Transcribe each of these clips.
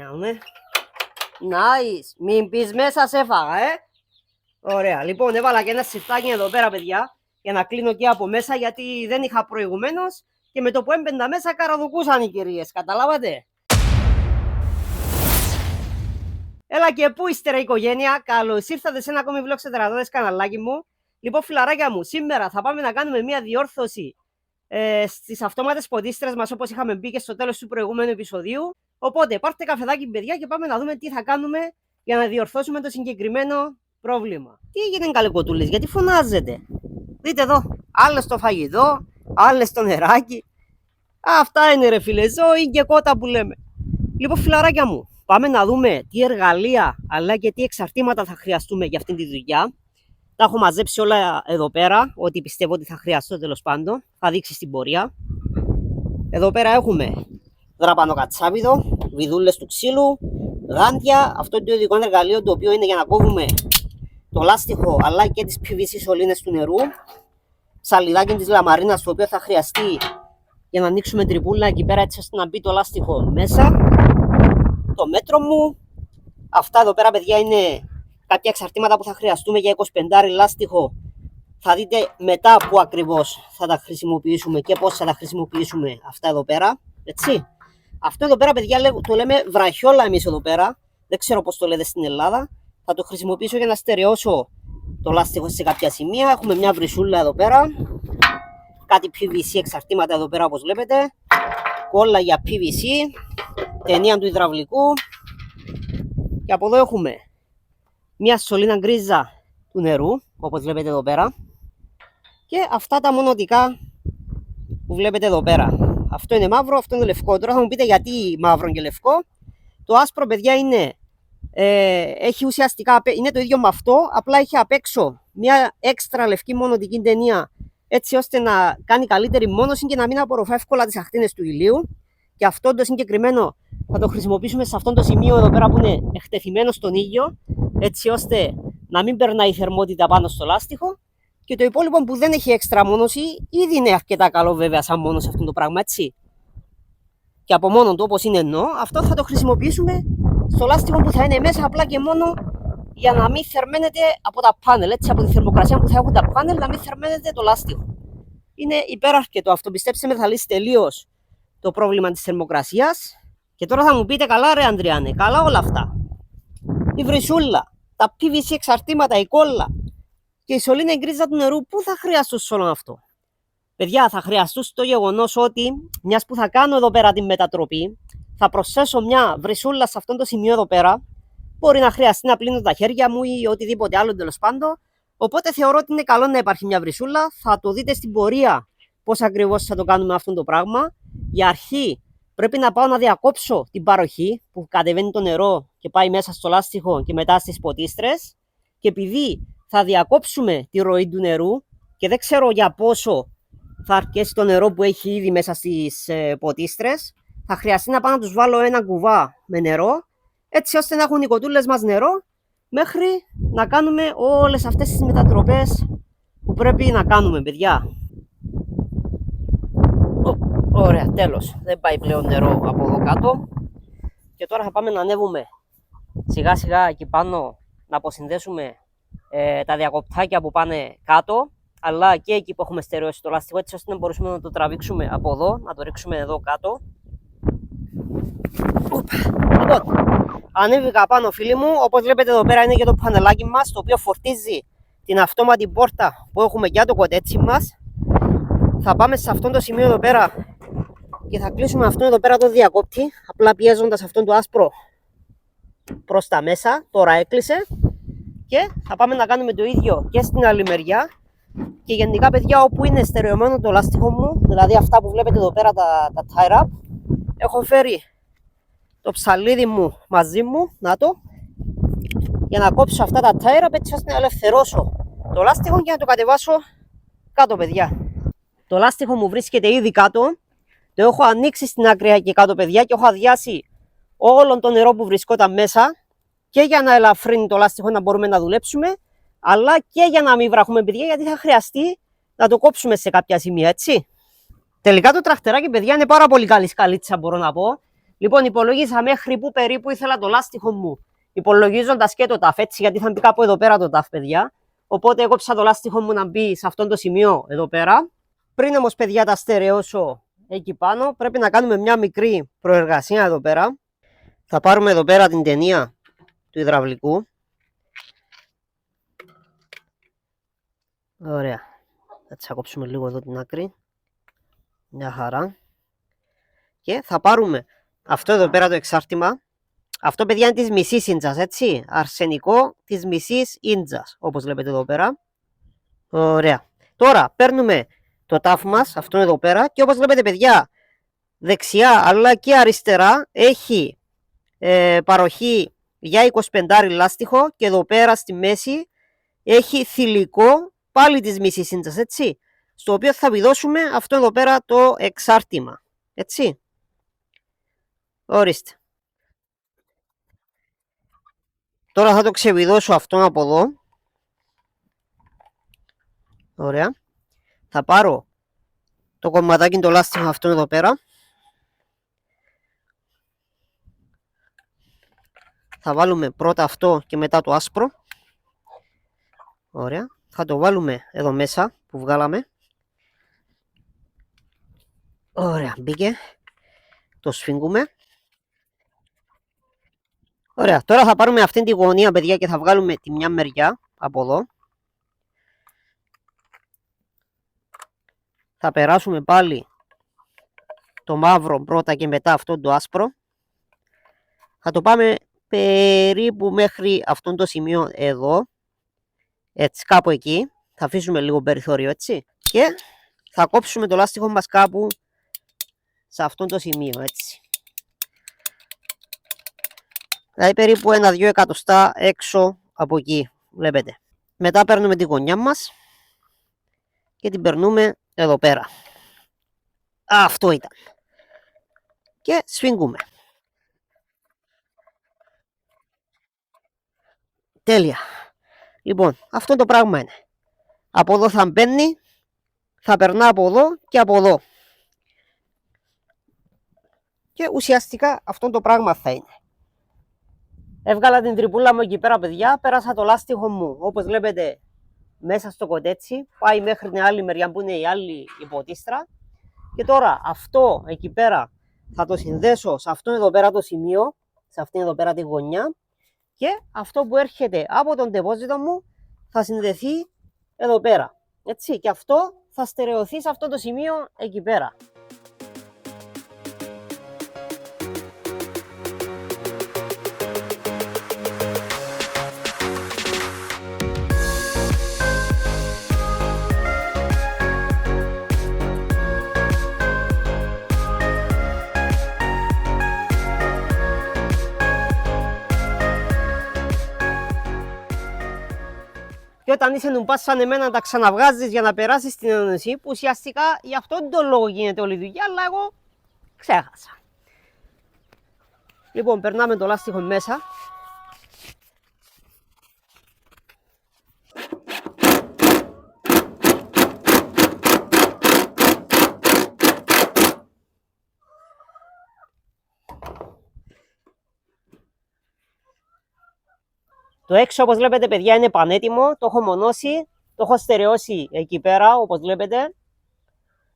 Κάνε. Nice. Μην πεις μέσα σε έφαγα, Ωραία. Λοιπόν, έβαλα και ένα σιρτάκι εδώ πέρα, παιδιά, για να κλείνω και από μέσα, γιατί δεν είχα προηγουμένως και με το που έμπαιντα μέσα καραδοκούσαν οι κυρίες. Καταλάβατε. Έλα και πού ύστερα οικογένεια. Καλώς ήρθατε σε ένα ακόμη vlog σε τερατώδες καναλάκι μου. Λοιπόν, φιλαράκια μου, σήμερα θα πάμε να κάνουμε μια διόρθωση στις αυτόματες ποτίστρες μας, όπως είχαμε μπει και στο τέλος του προηγούμενου επεισοδίου. Οπότε, πάρτε καφεδάκι, παιδιά, και πάμε να δούμε τι θα κάνουμε για να διορθώσουμε το συγκεκριμένο πρόβλημα. Τι έγινε, καλεκοτούλες, γιατί φωνάζετε? Δείτε εδώ, άλλες στο φαγητό, άλλες στο νεράκι. Αυτά είναι, ρε φίλε, ζωή και κότα που λέμε. Λοιπόν, φιλαράκια μου, πάμε να δούμε τι εργαλεία αλλά και τι εξαρτήματα θα χρειαστούμε για αυτήν τη δουλειά. Τα έχω μαζέψει όλα εδώ πέρα, ό,τι πιστεύω ότι θα χρειαστώ, τέλος πάντων. Θα δείξει στην πορεία. Εδώ πέρα έχουμε δραπανοκατσάβιδο, βιδούλες του ξύλου, γάντια. Αυτό είναι το ειδικό εργαλείο, το οποίο είναι για να κόβουμε το λάστιχο αλλά και τις PVC σωλήνες του νερού. Σαλιδάκι της λαμαρίνας, το οποίο θα χρειαστεί για να ανοίξουμε τρυπούλα εκεί πέρα, έτσι ώστε να μπει το λάστιχο μέσα. Το μέτρο μου. Αυτά εδώ πέρα, παιδιά, είναι κάποια εξαρτήματα που θα χρειαστούμε για 25 λάστιχο. Θα δείτε μετά που ακριβώς θα τα χρησιμοποιήσουμε και πώς θα τα χρησιμοποιήσουμε αυτά εδώ πέρα. Έτσι. Αυτό εδώ πέρα, παιδιά, το λέμε βραχιόλα εμείς εδώ πέρα. Δεν ξέρω πώς το λέτε στην Ελλάδα. Θα το χρησιμοποιήσω για να στερεώσω το λάστιχο σε κάποια σημεία. Έχουμε μια βρυσούλα εδώ πέρα. Κάτι PVC εξαρτήματα εδώ πέρα, όπως βλέπετε. Κόλλα για PVC. Ταινία του υδραυλικού. Και από εδώ έχουμε μια σωλήνα γκρίζα του νερού, όπως βλέπετε εδώ πέρα. Και αυτά τα μονοτικά που βλέπετε εδώ πέρα. Αυτό είναι μαύρο, αυτό είναι λευκό. Τώρα θα μου πείτε γιατί μαύρο και λευκό. Το άσπρο, παιδιά, έχει ουσιαστικά, είναι το ίδιο με αυτό, απλά έχει απ' έξω μια έξτρα λευκή μονοτική ταινία, έτσι ώστε να κάνει καλύτερη μόνωση και να μην απορροφά εύκολα τις ακτίνες του ηλίου. Και αυτό το συγκεκριμένο θα το χρησιμοποιήσουμε σε αυτό το σημείο εδώ πέρα που είναι εκτεθειμένο στον ήλιο, έτσι ώστε να μην περνάει η θερμότητα πάνω στο λάστιχο. Και το υπόλοιπο που δεν έχει έξτρα μόνωση, ήδη είναι αρκετά καλό, βέβαια, σαν μόνος αυτό το πράγμα, έτσι. Και από μόνο του, όπως είναι εννοώ, αυτό θα το χρησιμοποιήσουμε στο λάστιχο που θα είναι μέσα, απλά και μόνο για να μην θερμαίνεται από τα πάνελ, έτσι, από τη θερμοκρασία που θα έχουν τα πάνελ, να μην θερμαίνεται το λάστιχο. Είναι υπεραρκετό αυτό, πιστέψτε με, θα λύσει τελείως το πρόβλημα της θερμοκρασίας. Και τώρα θα μου πείτε, καλά ρε Ανδριάνε, καλά όλα αυτά. Η βρυσούλα, τα PVC εξαρτήματα, η κόλλα και η σωλήνα γκρίζα του νερού, πού θα χρειαστούν σε όλο αυτό? Παιδιά, θα χρειαστούν στο γεγονός ότι, μιας που θα κάνω εδώ πέρα την μετατροπή, θα προσθέσω μια βρυσούλα σε αυτό το σημείο εδώ πέρα. Μπορεί να χρειαστεί να πλύνω τα χέρια μου ή οτιδήποτε άλλο, τέλος πάντων. Οπότε θεωρώ ότι είναι καλό να υπάρχει μια βρυσούλα. Θα το δείτε στην πορεία πώς ακριβώς θα το κάνουμε αυτό το πράγμα. Για αρχή, πρέπει να πάω να διακόψω την παροχή που κατεβαίνει το νερό και πάει μέσα στο λάστιχο και μετά στις ποτίστρες. Και επειδή θα διακόψουμε τη ροή του νερού και δεν ξέρω για πόσο θα αρκέσει το νερό που έχει ήδη μέσα στις ποτίστρες, θα χρειαστεί να πάω να τους βάλω ένα κουβά με νερό, έτσι ώστε να έχουν οι κοτούλες μας νερό μέχρι να κάνουμε όλες αυτές τις μετατροπές που πρέπει να κάνουμε, παιδιά. Ωραία, τέλος. Δεν πάει πλέον νερό από εδώ κάτω. Και τώρα θα πάμε να ανέβουμε σιγά σιγά εκεί πάνω, να αποσυνδέσουμε τα διακοπτάκια που πάνε κάτω, αλλά και εκεί που έχουμε στερεώσει το λάστιχο, έτσι ώστε να μπορούμε να το τραβήξουμε από εδώ, να το ρίξουμε εδώ κάτω. Λοιπόν, ανέβηκα πάνω, φίλοι μου. Όπως βλέπετε εδώ πέρα είναι και το πανελάκι μας, το οποίο φορτίζει την αυτόματη πόρτα που έχουμε για το κοτέτσι μας. Θα πάμε σε αυτό το σημείο εδώ πέρα και θα κλείσουμε αυτό εδώ πέρα το διακόπτη, απλά πιέζοντας αυτόν το άσπρο προς τα μέσα. Τώρα έκλεισε και θα πάμε να κάνουμε το ίδιο και στην άλλη μεριά. Και γενικά, παιδιά, όπου είναι στερεωμένο το λάστιχο μου, δηλαδή αυτά που βλέπετε εδώ πέρα τα tie wrap, έχω φέρει το ψαλίδι μου μαζί μου, να το, για να κόψω αυτά τα tie wrap, έτσι ώστε να ελευθερώσω το λάστιχο και να το κατεβάσω κάτω, παιδιά. Το λάστιχο μου βρίσκεται ήδη κάτω, το έχω ανοίξει στην άκρη και κάτω, παιδιά, και έχω αδειάσει όλο το νερό που βρισκόταν μέσα, και για να ελαφρύνει το λάστιχο να μπορούμε να δουλέψουμε, αλλά και για να μην βραχούμε, παιδιά, γιατί θα χρειαστεί να το κόψουμε σε κάποια σημεία, έτσι. Τελικά το τραχτεράκι, παιδιά, είναι πάρα πολύ καλή σκαλίτσα, μπορώ να πω. Λοιπόν, υπολογίσα μέχρι που περίπου ήθελα το λάστιχο μου. Υπολογίζοντας και το ταφ, έτσι, γιατί θα μπει κάπου εδώ πέρα το ταφ, παιδιά. Οπότε έκοψα το λάστιχο μου να μπει σε αυτό το σημείο εδώ πέρα. Πριν όμως, παιδιά, τα στερεώσω εκεί πάνω, πρέπει να κάνουμε μια μικρή προεργασία εδώ πέρα. Θα πάρουμε εδώ πέρα την ταινία του υδραυλικού. Ωραία. Θα τσακόψουμε λίγο εδώ την άκρη. Μια χαρά. Και θα πάρουμε αυτό εδώ πέρα το εξάρτημα. Αυτό, παιδιά, είναι της μισής ίντζας, έτσι. Αρσενικό της μισής ίντζας, όπως βλέπετε εδώ πέρα. Ωραία. Τώρα παίρνουμε το τάφ μας, αυτό εδώ πέρα. Και όπως βλέπετε, παιδιά, δεξιά αλλά και αριστερά έχει παροχή για 25 λάστιχο. Και εδώ πέρα στη μέση έχει θηλυκό πάλι της μισής ίντζας, έτσι. Στο οποίο θα βιδώσουμε αυτό εδώ πέρα το εξάρτημα, έτσι. Ορίστε. Τώρα θα το ξεβιδώσω αυτό από εδώ. Ωραία. Θα πάρω το κομματάκι το λάστιχο αυτό εδώ πέρα. Θα βάλουμε πρώτα αυτό και μετά το άσπρο. Ωραία. Θα το βάλουμε εδώ μέσα που βγάλαμε. Ωραία, μπήκε. Το σφίγγουμε. Ωραία, τώρα θα πάρουμε αυτήν τη γωνία, παιδιά, και θα βγάλουμε τη μια μεριά από εδώ. Θα περάσουμε πάλι το μαύρο πρώτα και μετά αυτό το άσπρο. Θα το πάμε περίπου μέχρι αυτό το σημείο εδώ. Έτσι, κάπου εκεί. Θα αφήσουμε λίγο περιθώριο, έτσι. Και θα κόψουμε το λάστιχο μας κάπου σε αυτό το σημείο, έτσι. Δηλαδή περίπου 1-2 εκατοστά έξω από εκεί, βλέπετε. Μετά παίρνουμε τη γωνιά μας και την περνούμε εδώ πέρα. Αυτό ήταν. Και σφίγγουμε. Τέλεια. Λοιπόν, αυτό το πράγμα είναι. Από εδώ θα μπαίνει, θα περνά από εδώ και από εδώ. Και ουσιαστικά αυτό το πράγμα θα είναι. Έβγαλα την τρυπούλα μου εκεί πέρα, παιδιά. Πέρασα το λάστιχο μου, όπως βλέπετε, μέσα στο κοντέτσι. Πάει μέχρι την άλλη μεριά που είναι η άλλη υποτίστρα. Και τώρα αυτό εκεί πέρα θα το συνδέσω σε αυτό εδώ πέρα το σημείο, σε αυτήν εδώ πέρα τη γωνιά. Και αυτό που έρχεται από τον τεπόζιτο μου θα συνδεθεί εδώ πέρα. Έτσι, και αυτό θα στερεωθεί σε αυτό το σημείο εκεί πέρα. Και όταν είσαι νουμπάς σαν εμένα, τα ξαναβγάζεις για να περάσεις την ένωση, που ουσιαστικά για αυτόν τον λόγο γίνεται όλη η δουλειά, αλλά εγώ ξέχασα. Λοιπόν, περνάμε το λάστιχο μέσα. Το έξω, όπως βλέπετε, παιδιά, είναι πανέτοιμο. Το έχω μονώσει, το έχω στερεώσει εκεί πέρα, όπως βλέπετε.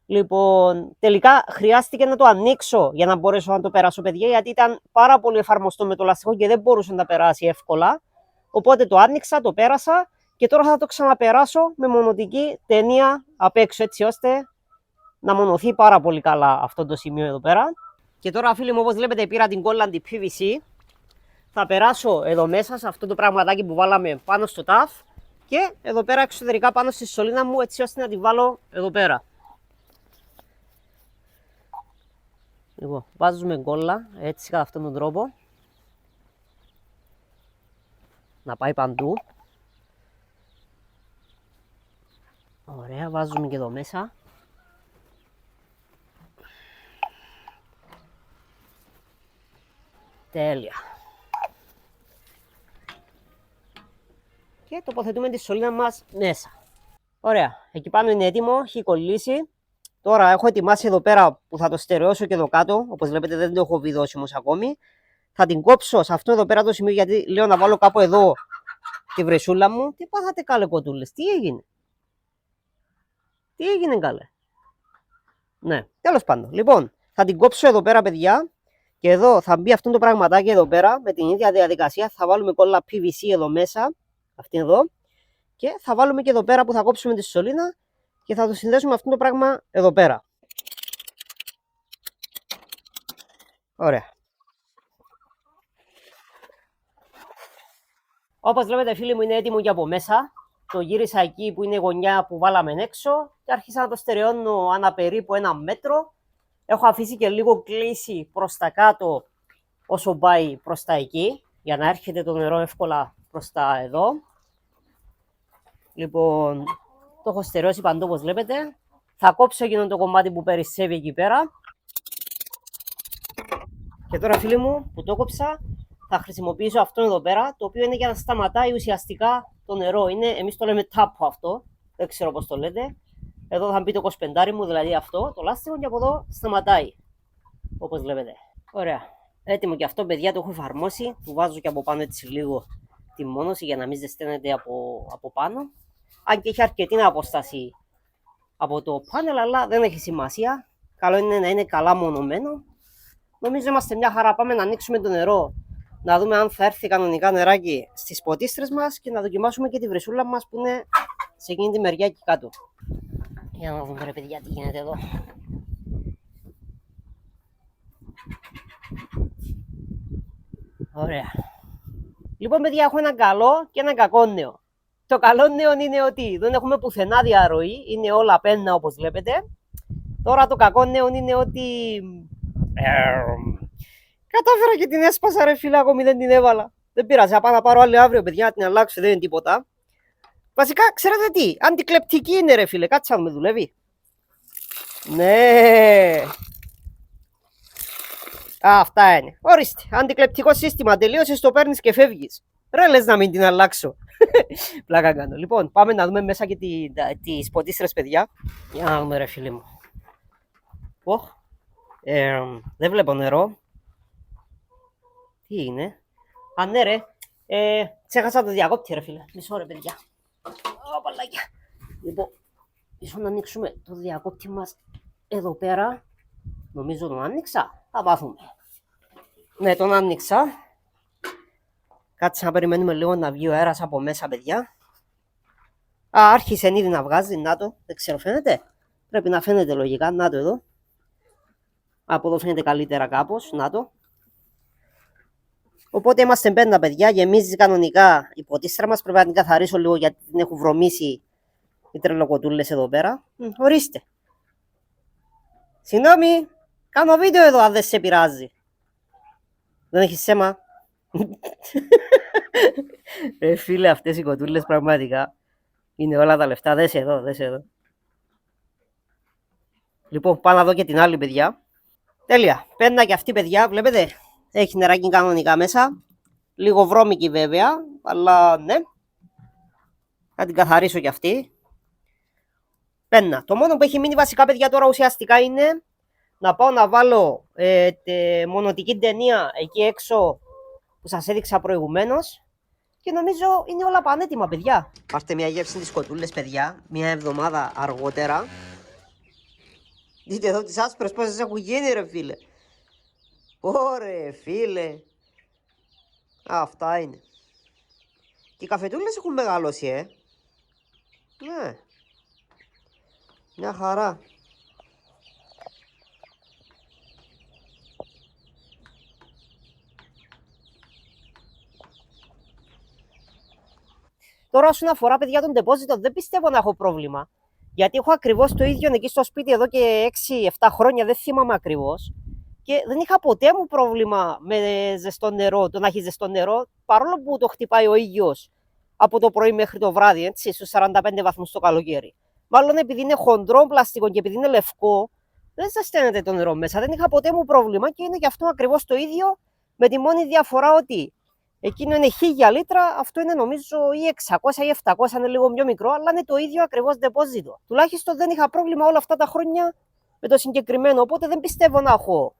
Λοιπόν, τελικά χρειάστηκε να το ανοίξω για να μπορέσω να το περάσω, παιδιά, γιατί ήταν πάρα πολύ εφαρμοστό με το λαστιχό και δεν μπορούσε να τα περάσει εύκολα. Οπότε το άνοιξα, το πέρασα και τώρα θα το ξαναπεράσω με μονοτική ταινία απ' έξω, έτσι ώστε να μονωθεί πάρα πολύ καλά αυτό το σημείο εδώ πέρα. Και τώρα, φίλοι μου, όπως βλέπετε, πήρα την κόλλα PVC. Θα περάσω εδώ μέσα σε αυτό το πραγματάκι που βάλαμε πάνω στο ταφ και εδώ πέρα εξωτερικά πάνω στη σωλήνα μου, έτσι ώστε να τη βάλω εδώ πέρα. Λοιπόν, βάζουμε κόλλα έτσι κατά αυτόν τον τρόπο. Να πάει παντού. Ωραία, βάζουμε και εδώ μέσα. Τέλεια. Και τοποθετούμε τη σωλήνα μας μέσα. Ωραία, εκεί πάνω είναι έτοιμο, έχει κολλήσει. Τώρα έχω ετοιμάσει εδώ πέρα που θα το στερεώσω και εδώ κάτω. Όπως βλέπετε δεν το έχω βιδώσει όμως ακόμη. Θα την κόψω σε αυτό εδώ πέρα το σημείο γιατί λέω να βάλω κάπου εδώ τη βρεσούλα μου. Τι πάθατε καλέ κοτούλες, τι έγινε. Τι έγινε καλέ. Ναι, τέλος πάντων. Λοιπόν, θα την κόψω εδώ πέρα παιδιά. Και εδώ θα μπει αυτό το πραγματάκι εδώ πέρα. Με την ίδια διαδικασία θα βάλουμε κόλλα PVC εδώ μέσα. Αυτή εδώ. Και θα βάλουμε και εδώ πέρα που θα κόψουμε τη σωλήνα. Και θα το συνδέσουμε αυτό το πράγμα εδώ πέρα. Ωραία. Όπως βλέπετε φίλοι μου είναι έτοιμο και από μέσα. Το γύρισα εκεί που είναι η γωνιά που βάλαμε έξω και άρχισα να το στερεώνω ανά περίπου 1 μέτρο. Έχω αφήσει και λίγο κλίση προς τα κάτω όσο πάει προς τα εκεί για να έρχεται το νερό εύκολα προς τα εδώ. Λοιπόν, το έχω στερεώσει παντού όπως βλέπετε. Θα κόψω εκείνο το κομμάτι που περισσεύει εκεί πέρα. Και τώρα φίλοι μου που το κόψα θα χρησιμοποιήσω αυτό εδώ πέρα, το οποίο είναι για να σταματάει ουσιαστικά το νερό. Εμείς το λέμε τάπο αυτό, δεν ξέρω πώς το λέτε. Εδώ θα μπει το 25 μου, δηλαδή αυτό, το λάστιχο και από εδώ σταματάει, όπως βλέπετε. Ωραία, έτοιμο και αυτό παιδιά, το έχω εφαρμόσει. Του βάζω και από πάνω έτσι λίγο τη μόνωση για να μην ζεσταίνεται από πάνω. Αν και έχει αρκετή απόσταση από το πάνελ, αλλά δεν έχει σημασία. Καλό είναι να είναι καλά μονωμένο. Νομίζω είμαστε μια χαρά. Πάμε να ανοίξουμε το νερό, να δούμε αν θα έρθει κανονικά νεράκι στις ποτίστρες μας και να δοκιμάσουμε και τη βρυσούλα μας που είναι σε εκείνη τη μεριά εκεί κάτω. Για να δούμε ρε παιδιά τι γίνεται εδώ. Ωραία. Λοιπόν παιδιά, έχω ένα καλό και ένα κακό νέο. Το καλό νέο είναι ότι δεν έχουμε πουθενά διαρροή, είναι όλα πένα όπως βλέπετε. Τώρα το κακό νέο είναι ότι κατάφερα και την έσπασα ρε φίλε, ακόμη δεν την έβαλα. Δεν πειράζει, θα πάω να πάρω άλλη αύριο παιδιά, να την αλλάξω, δεν είναι τίποτα. Βασικά, ξέρετε τι, αντικλεπτική είναι ρε φίλε, κάτσε να με δουλεύει. Ναι. Αυτά είναι. Ορίστε, αντικλεπτικό σύστημα, τελείωσες, το παίρνεις και φεύγεις. Ρε λες να μην την αλλάξω. Πλάκα κάνω. Λοιπόν, πάμε να δούμε μέσα και τις ποτίστρες παιδιά. Για να δούμε ρε φίλε μου. Δεν βλέπω νερό. Τι είναι. Α, ναι ρε. Ξέχασα το διακόπτη ρε φίλε. Μισό ρε παιδιά. Παλάκια. Λοιπόν, ίσως να ανοίξουμε το διακόπτη μας εδώ πέρα. Νομίζω τον άνοιξα. Θα μάθουμε. Ναι, τον άνοιξα. Κάτσε να περιμένουμε λίγο να βγει ο αέρας από μέσα παιδιά. Άρχισε ήδη να βγάζει. Να το. Δεν ξέρω, φαίνεται. Πρέπει να φαίνεται λογικά. Να το εδώ. Από εδώ φαίνεται καλύτερα κάπως. Να το. Οπότε είμαστε πέντα παιδιά. Γεμίζει κανονικά η ποτίστρα μας. Πρέπει να την καθαρίσω λίγο γιατί την έχουν βρωμίσει οι τρελοκοτούλες εδώ πέρα. Ορίστε. Συγγνώμη. Κάνω βίντεο εδώ αν δεν σε πειράζει. Δεν έχεις σέμα. Φίλε, αυτές οι κοτούλες πραγματικά είναι όλα τα λεφτά. Δες εδώ, δες εδώ. Λοιπόν, πάω να δω και την άλλη παιδιά. Τέλεια. Πένα και αυτή παιδιά, βλέπετε. Έχει νεράκι κανονικά μέσα. Λίγο βρώμικη βέβαια, αλλά ναι. Θα την καθαρίσω και αυτή. Πένα. Το μόνο που έχει μείνει βασικά παιδιά τώρα ουσιαστικά είναι να πάω να βάλω μονοτική ταινία εκεί έξω που σας έδειξα προηγουμένως. Και νομίζω είναι όλα πανέτοιμα παιδιά. Πάρτε μια γεύση της κοτούλες παιδιά, μια εβδομάδα αργότερα. Δείτε εδώ τις άσπρες πόσες έχουν γίνει ρε φίλε. Ωρε φίλε. Αυτά είναι. Και οι καφετούλες έχουν μεγαλώσει Ναι. Μια χαρά. Τώρα όσον αφορά παιδιά τον deposit δεν πιστεύω να έχω πρόβλημα. Γιατί έχω ακριβώς το ίδιο εκεί στο σπίτι εδώ και 6-7 χρόνια, δεν θυμάμαι ακριβώς. Και δεν είχα ποτέ μου πρόβλημα με ζεστό νερό, το να έχει ζεστό νερό, παρόλο που το χτυπάει ο ήλιος από το πρωί μέχρι το βράδυ, έτσι, στους 45 βαθμούς το καλοκαίρι. Μάλλον επειδή είναι χοντρό πλαστικό και επειδή είναι λευκό, δεν ζεσταίνεται το νερό μέσα. Δεν είχα ποτέ μου πρόβλημα και είναι και αυτό ακριβώς το ίδιο, με τη μόνη διαφορά ότι εκείνο είναι 1000 λίτρα, αυτό είναι νομίζω ή 600 ή 700, είναι λίγο πιο μικρό, αλλά είναι το ίδιο ακριβώς deposit. Τουλάχιστον δεν είχα πρόβλημα όλα αυτά τα χρόνια με το συγκεκριμένο. Οπότε δεν πιστεύω να έχω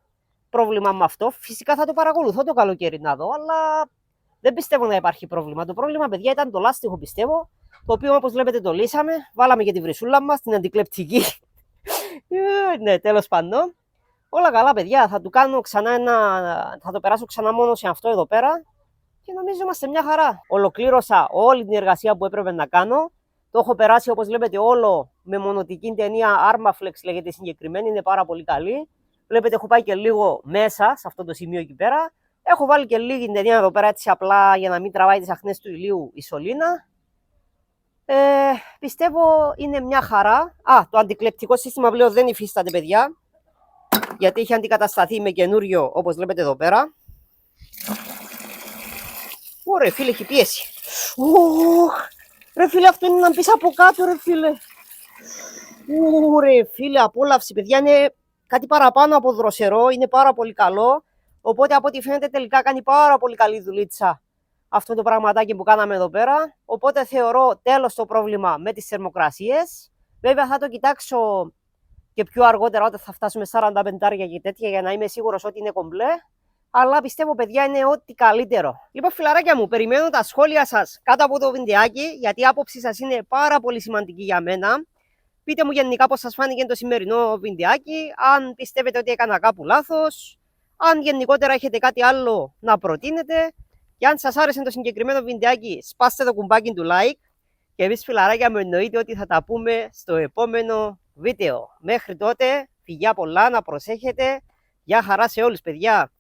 πρόβλημα με αυτό. Φυσικά θα το παρακολουθώ το καλοκαίρι να δω, αλλά δεν πιστεύω να υπάρχει πρόβλημα. Το πρόβλημα, παιδιά, ήταν το λάστιχο, πιστεύω. Το οποίο, όπως βλέπετε, το λύσαμε. Βάλαμε και τη βρυσούλα μας, την αντικλεπτική. Ναι, τέλος πάντων. Όλα καλά, παιδιά. Θα του κάνω ξανά θα το περάσω ξανά μόνο σε αυτό εδώ πέρα. Και νομίζω είμαστε μια χαρά. Ολοκλήρωσα όλη την εργασία που έπρεπε να κάνω. Το έχω περάσει, όπως βλέπετε, όλο με μονοτική ταινία. Armaflex λέγεται συγκεκριμένη. Είναι πάρα πολύ καλή. Βλέπετε, έχω πάει και λίγο μέσα σε αυτό το σημείο εκεί πέρα. Έχω βάλει και λίγη ταινία εδώ πέρα, έτσι απλά για να μην τραβάει τις αχνές του ηλίου η σωλήνα. Πιστεύω είναι μια χαρά. Το αντικλεπτικό σύστημα πλέον δεν υφίσταται, παιδιά. Γιατί έχει αντικατασταθεί με καινούριο, όπως βλέπετε εδώ πέρα. Ωραία, φίλε, έχει πίεση. Ρε φίλε, αυτό είναι να μπεις από κάτω, ρε φίλε. Ωραία, φίλε, απόλαυση, παιδιά. Είναι κάτι παραπάνω από δροσερό. Είναι πάρα πολύ καλό. Οπότε, από ό,τι φαίνεται, τελικά κάνει πάρα πολύ καλή δουλίτσα αυτό το πραγματάκι που κάναμε εδώ πέρα. Οπότε, θεωρώ τέλος το πρόβλημα με τις θερμοκρασίες. Βέβαια, θα το κοιτάξω και πιο αργότερα όταν θα φτάσουμε 45 και τέτοια για να είμαι σίγουρος ότι είναι κομπλέ. Αλλά πιστεύω, παιδιά, είναι ό,τι καλύτερο. Λοιπόν, φιλαράκια μου, περιμένω τα σχόλια σας κάτω από το βιντεάκι, γιατί η άποψη σας είναι πάρα πολύ σημαντική για μένα. Πείτε μου γενικά πώς σας φάνηκε το σημερινό βιντεάκι, αν πιστεύετε ότι έκανα κάπου λάθος, αν γενικότερα έχετε κάτι άλλο να προτείνετε. Και αν σας άρεσε το συγκεκριμένο βιντεάκι, σπάστε το κουμπάκι του like. Και εμείς, φιλαράκια μου, εννοείται ότι θα τα πούμε στο επόμενο βίντεο. Μέχρι τότε, φιλιά πολλά, να προσέχετε. Γεια χαρά σε όλους, παιδιά.